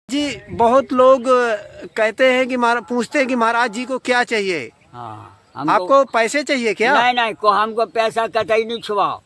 जी बहुत लोग कहते हैं कि पूछते हैं कि महाराज जी को क्या चाहिए। हाँ आपको पैसे चाहिए क्या? नहीं नहीं को हमको पैसा कतई नहीं छुआओ।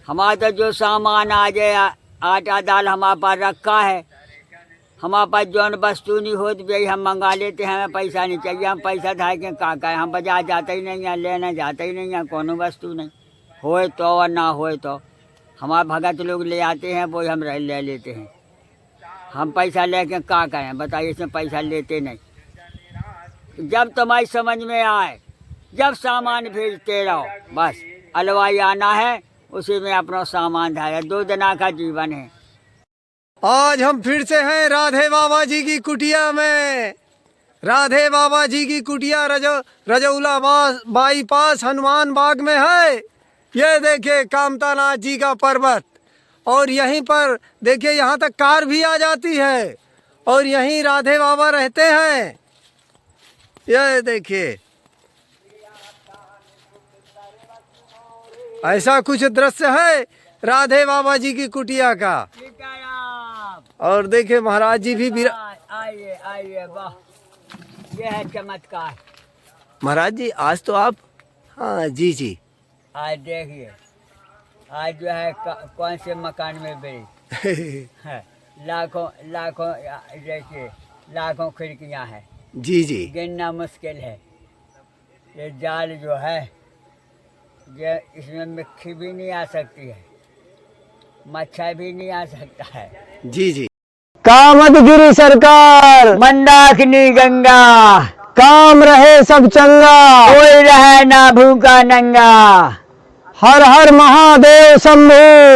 हमारा तो जो सामान आ जाए आटा दाल हमारे पास रखा है। हमारे पास जौन वस्तु नहीं होती भाई हम मंगा लेते हैं। हमें पैसा नहीं चाहिए। हम पैसा था के का हम बाजार जाते ही नहीं हैं, लेने जाते ही नहीं हैं। कोनो वस्तु नहीं होए तो और ना होए तो हमारे भगत लोग ले आते हैं, वो हम ले लेते हैं। हम पैसा लेके का करें बताइए, इसमें पैसा लेते नहीं। जब तुम्हारी समझ में आए जब सामान भेजते रहो बस। अलवाई आना है उसी में अपना सामान धारा। 2 दिना का जीवन है। आज हम फिर से हैं राधे बाबा जी की कुटिया में। राधे बाबा जी की कुटिया रजौला बाईपास हनुमान बाग में है। ये देखिए कामता नाथ जी का पर्वत, और यहीं पर देखिए यहाँ तक कार भी आ जाती है, और यहीं राधे बाबा रहते हैं। ये देखिए ऐसा कुछ दृश्य है राधे बाबा जी की कुटिया का। और देखिए महाराज जी भी आइए आइए, वाह ये है चमत्कार। महाराज जी आज तो आप, हाँ जी जी, आज देखिए आज जो है कौन से मकान में बेरी है। लाखों लाखों देखिए लाखों खिड़कियां हैं। जी जी, गिनना मुश्किल है। ये जाल जो है ये इसमें मिट्टी भी नहीं आ सकती है, मच्छर भी नहीं आ सकता है। जी जी। कामतगिरी सरकार मंदाकिनी गंगा काम रहे सब चंगा, कोई रहे ना भूखा नंगा। हर हर महादेव शंभु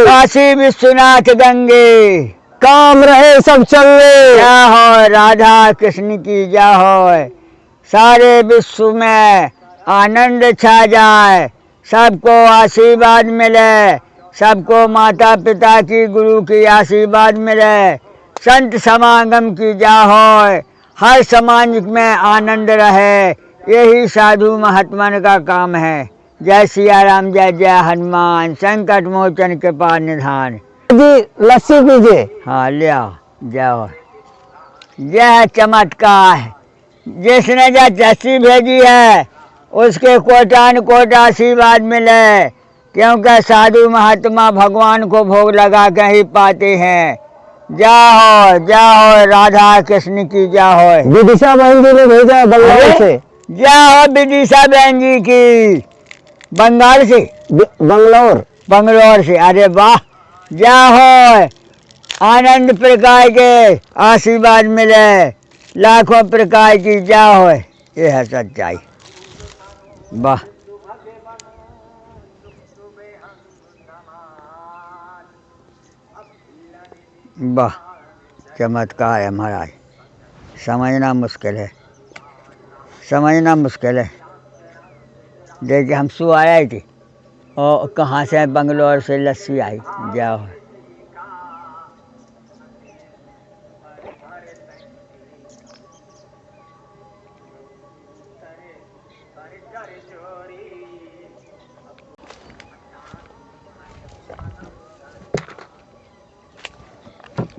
काशी विश्वनाथ गंगे काम रहे सब चंगे। जय हो राधा कृष्ण की जय हो। सारे विश्व में आनंद छा जाए, सबको आशीर्वाद मिले, सबको माता पिता की गुरु की आशीर्वाद मिले, संत समागम की जय हो, हर समाज में आनंद रहे। यही साधु महात्मन का काम है। जय सिया राम, जय जय हनुमान, संकट मोचन कृपा निधान। जी लस्सी पीजिए। हाँ ले आओ, जाओ। यह चमत्कार जिसने जो लस्सी भेजी है उसके कोटान कोट आशीर्वाद मिले, क्योंकि साधु महात्मा भगवान को भोग लगा के ही पाते हैं। जय हो राधा कृष्ण की जय हो। विदिशा बहन जी ने भेजा बंगाल से। जय हो विदिशा बहन जी की, बंगाल से, बंगलोर से। अरे वाह, जय हो, आनंद प्रकार के आशीर्वाद मिले, लाखों प्रकार की जय हो। ये है सच्चाई। वाह वाह, चमत्कार है महाराज। समझना मुश्किल है, समझना मुश्किल है। देखिए हम सो आए थे और कहाँ से बंगलोर से लस्सी आई। जाओ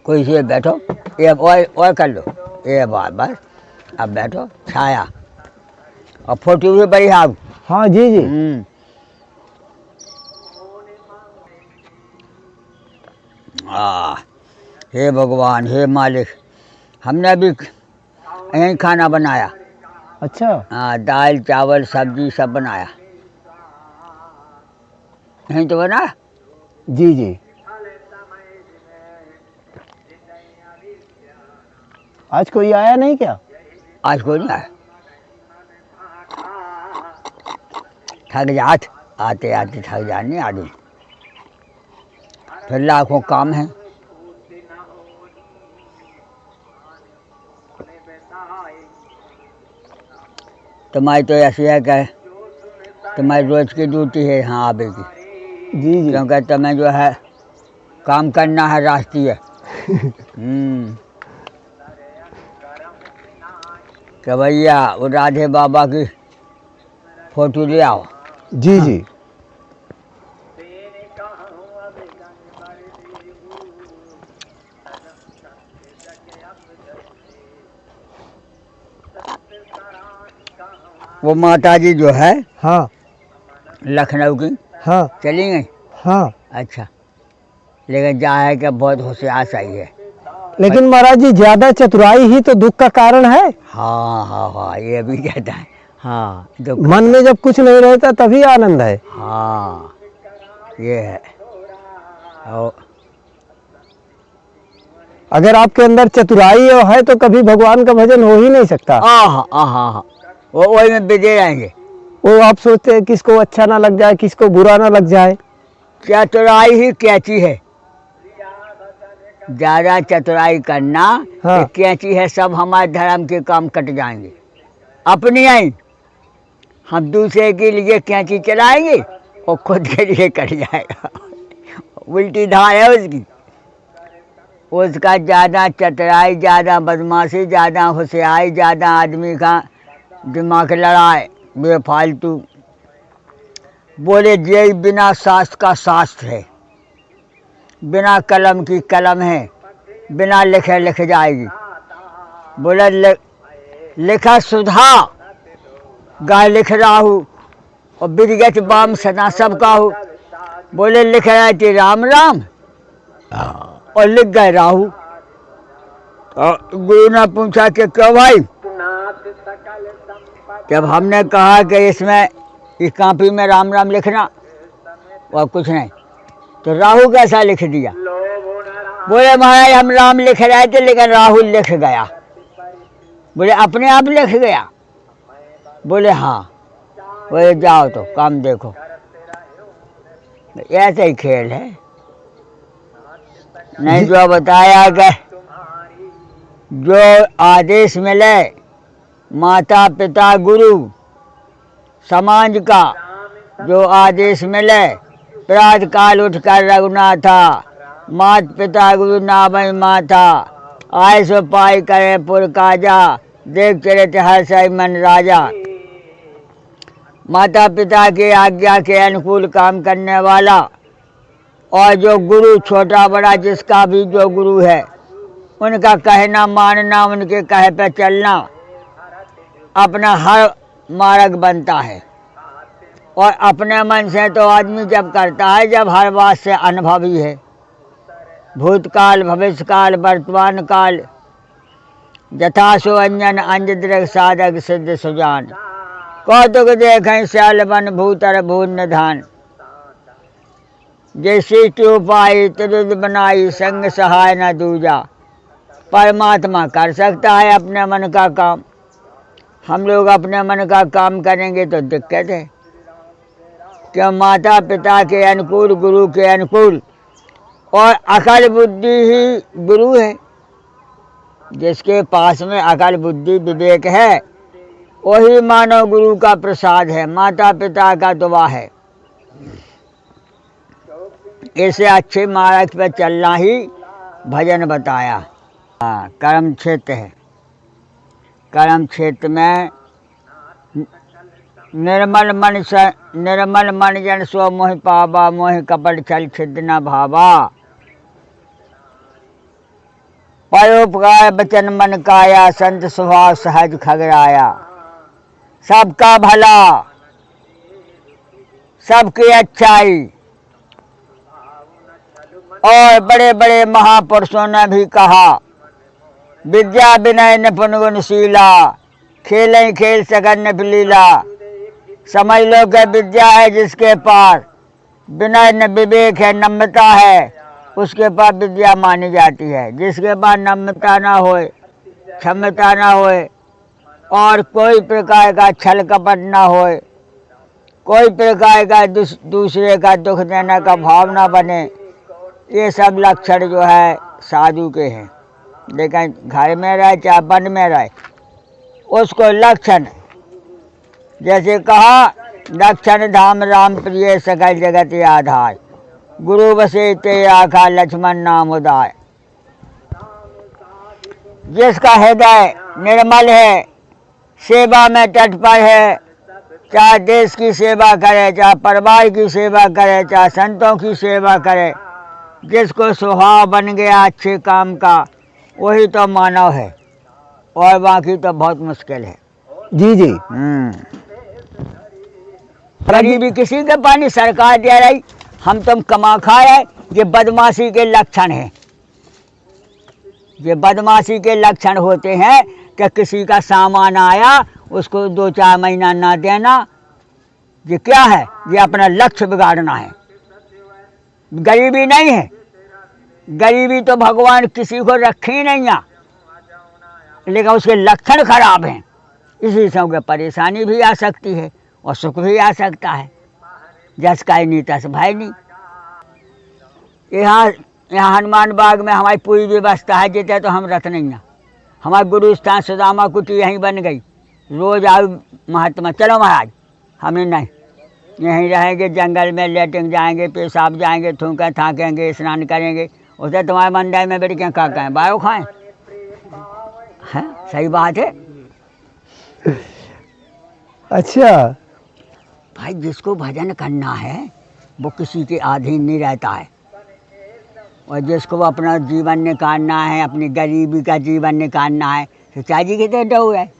कोई से बैठो, ये और कर लो, ये बात बस। अब बैठो छाया, और फोटो भी बड़ी हाँ। हाँ जी जी। हे भगवान, हे मालिक, हमने भी यहीं खाना बनाया। अच्छा। हाँ, दाल चावल सब्जी सब बनाया, यहीं तो बना। जी जी। आज कोई आया नहीं क्या? आज कोई नहीं आया। थक जात, आते आते थक जाने आदमी, फिर लाखों काम है। तुम्हारी तो ऐसी है कि तुम्हारी रोज की ड्यूटी है यहाँ आवे की। जी जी। क्योंकि तुम्हें जो है काम करना है राष्ट्रीय। कि भैया वो राधे बाबा की फोटो ले आओ। जी जी। वो माता जी जो है हाँ लखनऊ की, हाँ चली गई। हाँ। अच्छा, लेकिन जाए कि बहुत होशियार सही है। लेकिन महाराज जी ज्यादा चतुराई ही तो दुख का कारण है। हाँ हाँ हाँ, ये भी कहता है। हाँ दुख मन में जब कुछ नहीं रहता तभी आनंद है। हाँ ये है। और अगर आपके अंदर चतुराई है तो कभी भगवान का भजन हो ही नहीं सकता। आह आह आह, वो वही में बिजे रहेंगे। वो आप सोचते हैं किसको अच्छा ना लग जाए, किसको बुरा ना लग जाए। चतुराई ही कैची है, ज्यादा चतुराई करना हाँ। ये कैची है। सब हमारे धर्म के काम कट जाएंगे। अपनी आई हम दूसरे के लिए कैंची चलाएंगे और खुद के लिए कट जाएगा। उल्टी धार है उसकी। उसका ज़्यादा चतुराई, ज़्यादा बदमाशी, ज़्यादा होशियारी, ज़्यादा आदमी का दिमाग लड़ाए बेफालतू। बोले ये बिना शास्त्र का शास्त्र है, बिना कलम की कलम है, बिना लिखे लिख जाएगी। बोले लिखा सुधा गाय लिख रहा हूँ और बिरगत बाम सदा सबका हूँ। बोले लिख रहे थे राम राम और लिख गए राहु। और गुरु ने पूछा कि क्यों भाई? जब हमने कहा कि इसमें इस कॉपी में राम राम लिखना और कुछ नहीं, तो राहु कैसा लिख दिया? बोले महाराज हम राम लिख रहे थे लेकिन राहुल लिख गया। बोले अपने आप लिख गया? बोले हाँ। बोले जाओ तो काम देखो। ऐसे ही खेल है। नहीं जो बताया कि जो आदेश मिले माता पिता गुरु समाज का, जो आदेश मिले प्रातः काल उठकर रघुनाथा मात पिता गुरु नामय माथा आय सो पाई करे पुर काजा देख चरित हर सही मन राजा। माता पिता के आज्ञा के अनुकूल काम करने वाला और जो गुरु छोटा बड़ा जिसका भी जो गुरु है उनका कहना मानना, उनके कहे पे चलना अपना हर मार्ग बनता है। और अपने मन से तो आदमी जब करता है जब हर बात से अनुभवी है। भूतकाल भविष्यकाल वर्तमान काल यथा सो अंजन अंजद्रग साधक सिद्ध सुजान कौतुक देखें श्याल बन भूतर भून निधान। जैसी उपाय त्रिद बनाई संग सहाय न दूजा। परमात्मा कर सकता है अपने मन का काम। हम लोग अपने मन का काम करेंगे तो दिक्कत है। क्यों? माता पिता के अनुकूल गुरु के अनुकूल और अकल बुद्धि ही गुरु है। जिसके पास में अकल बुद्धि विवेक है वही मानव गुरु का प्रसाद है, माता पिता का दुआ है। इसे अच्छे मार्ग पर चलना ही भजन बताया। हाँ, कर्म क्षेत्र है। कर्म क्षेत्र में निर्मल मन जन सो मोहि पावा मोहि कपट छल छिद्र न भावा। परोपकार बचन मन काया संत स्वभाव सहज खगराया। सबका भला सबकी अच्छाई और बड़े बड़े महापुरुषों ने भी कहा विद्या विनय निपुण गुणशीला खेलें खेल सकन निपलीला। समझ लो कि विद्या है जिसके पास, विनय न विवेक है, नम्रता है, उसके पास विद्या मानी जाती है। जिसके पास नम्रता ना होए, क्षमता ना होए और कोई प्रकार का छल कपट ना होए, कोई प्रकार का दूसरे का दुख देने का भाव ना बने, ये सब लक्षण जो है साधु के हैं। लेकिन घर में रहे चाहे वन में रहे उसको लक्षण, जैसे कहा लक्षण धाम राम प्रिय सकल जगत आधार गुरु बसे ते आखा लक्ष्मण नाम उदाय। जिसका हृदय निर्मल है, सेवा में तत्पर है, चाहे देश की सेवा करे, चाहे परिवार की सेवा करे, चाहे संतों की सेवा करे, जिसको स्वभाव बन गया अच्छे काम का वही तो मानव है और बाकी तो बहुत मुश्किल है। जी जी। गरीबी किसी के पानी सरकार दे रही, हम तुम कमा खा रहे। ये बदमाशी के लक्षण है, ये बदमाशी के लक्षण होते हैं कि किसी का सामान आया उसको 2-4 महीना ना देना। ये क्या है? ये अपना लक्ष्य बिगाड़ना है। गरीबी नहीं है, गरीबी तो भगवान किसी को रखे ही नहीं है, लेकिन उसके लक्षण खराब हैं। इसी से उनको परेशानी भी आ सकती है और सुख भी आ सकता है। जस का नहीं तस भाई नहीं। यहाँ हनुमान बाग में हमारी पूरी व्यवस्था है, जितने तो हम रत नहीं हैं। हमारे गुरु स्थान सुदामा कुटी यहीं बन गई। रोज आओ महात्मा, चलो महाराज, हमें नहीं, यहीं रहेंगे, जंगल में लेटिंग जाएंगे, पेशाब जाएंगे, थूकें थाकेंगे, स्नान करेंगे। उसे तुम्हारे मंदिर में बैठ के क्या कहें, बायो खाएं? है सही बात है। अच्छा भाई जिसको भजन करना है वो किसी के अधीन नहीं रहता है, और जिसको अपना जीवन निकालना है, अपनी गरीबी का जीवन निकालना है, तो चाय जी के तो डो है।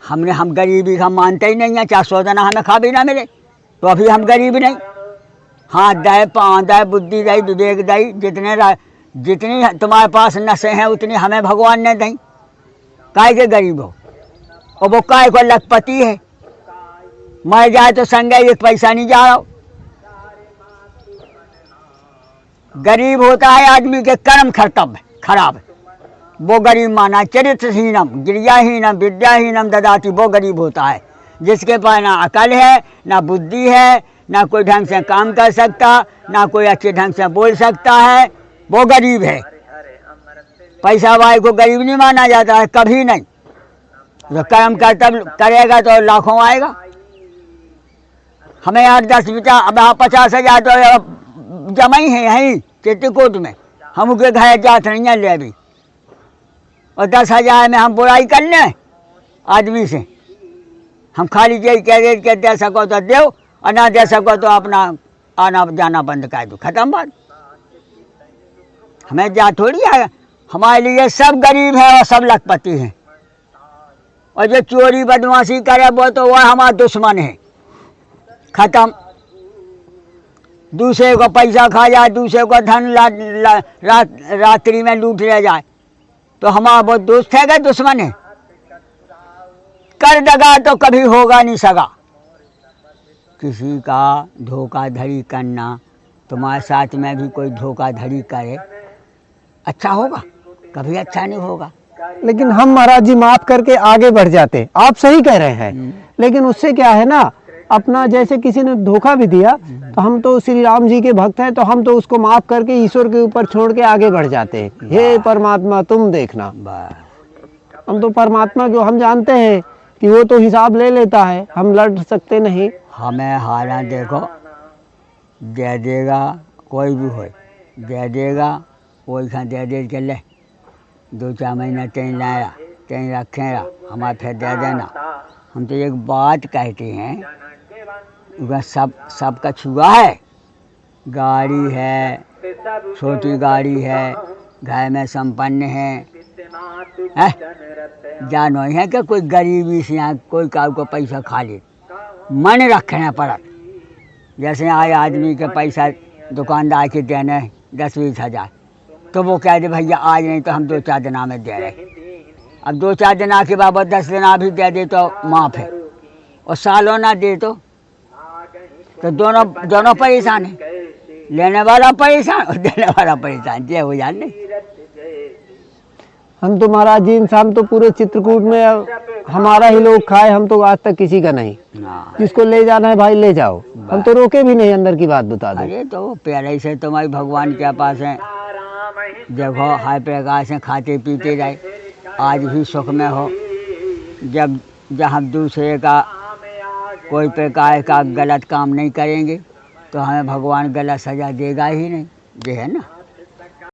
हम गरीबी का मानते ही नहीं है। चाहे 100 दाना हमें खा भी ना मिले तो अभी हम गरीब नहीं। हाथ दे, पाँव दे, बुद्धि दे, विवेक दे, जितनी तुम्हारे पास नशे हैं उतनी हमें भगवान ने दी। काय के गरीब हो, और वो काय को लखपति है। मर जाए तो संगे एक पैसा नहीं जा रहा। गरीब होता है आदमी के कर्म कर्तव्य खराब है, वो गरीब माना। चरित्रहीनम गिरियाहीनम विद्याहीनम ददाति, वो गरीब होता है जिसके पास ना अकल है, ना बुद्धि है, ना कोई ढंग से काम कर सकता, ना कोई अच्छे ढंग से बोल सकता है, वो गरीब है। पैसा वाले को गरीब नहीं माना जाता है, कभी नहीं। तो कर्म कर्तव्य करेगा तो लाखों आएगा। हमें 8-10 बिचा, अब 50,000 तो जमा ही है यहीं चित्रकूट में। हम उनके घर जाते नहीं है ले अभी, और 10,000 में हम बुराई कर लें आदमी से। हम खाली यही कह के दे सको तो दो, और ना दे सको तो अपना आना जाना बंद कर दो, खत्म बात। हमें जा थोड़ी है, हमारे लिए सब गरीब है और सब लखपति हैं। और जो चोरी बदमाशी करे वो तो वह हमारा दुश्मन है, खत्म। दूसरे को पैसा खा जाए, दूसरे को धन रात्रि में लूट ले जाए, तो हमारा वो दोस्त है क्या दुश्मन है? कर दगा तो कभी होगा नहीं सगा। किसी का धोखाधड़ी करना, तुम्हारे साथ में भी कोई धोखाधड़ी करे, अच्छा होगा? कभी अच्छा नहीं होगा। लेकिन हम महाराज जी माफ करके आगे बढ़ जाते। आप सही कह रहे हैं, लेकिन उससे क्या है ना, अपना जैसे किसी ने धोखा भी दिया तो हम तो श्री राम जी के भक्त हैं, तो हम तो उसको माफ करके ईश्वर के ऊपर छोड़ के आगे बढ़ जाते हैं। हे परमात्मा तुम देखना, हम तो परमात्मा को हम जानते हैं कि वो तो हिसाब ले लेता है, हम लड़ सकते नहीं। हमें हारा देखो, दे देगा कोई भी हो, दे देगा कोई खा दे दे के ले 2-4 महीना तें लाया तें रखेगा, हमारे फिर दे देना। हम तो एक बात कहते हैं, वह सबका छुआ है। गाड़ी है, छोटी गाड़ी है, घर में संपन्न है, जानो है कि कोई गरीबी से यहाँ कोई का को पैसा खा ले, मन रखना पड़ा। जैसे आए आदमी के पैसा दुकानदार के देने 10-20 हज़ार, तो वो कह दे भैया आज नहीं तो हम 2-4 दिना में दे रहे। अब 2-4 दिना के बाद 10 दिना भी दे दे तो माफ़ है, और सालों ना दे तो दोनों परेशान है। लेने वाला परेशान और देने वाला परेशान, ये हो जाए नहीं। हम तो महाराज जी इंसान तो पूरे चित्रकूट में हमारा ही लोग खाए, हम तो आज तक किसी का नहीं। जिसको ले जाना है भाई ले जाओ, हम तो रोके भी नहीं। अंदर की बात बता दो। अरे तो पहले से तुम्हारी भगवान के पास है, देखो हर प्रकार से खाते पीते जाए, आज भी सुख में हो। जब हम दूसरे का कोई प्रकार का गलत काम नहीं करेंगे तो हमें भगवान गलत सजा देगा ही नहीं, ये है ना।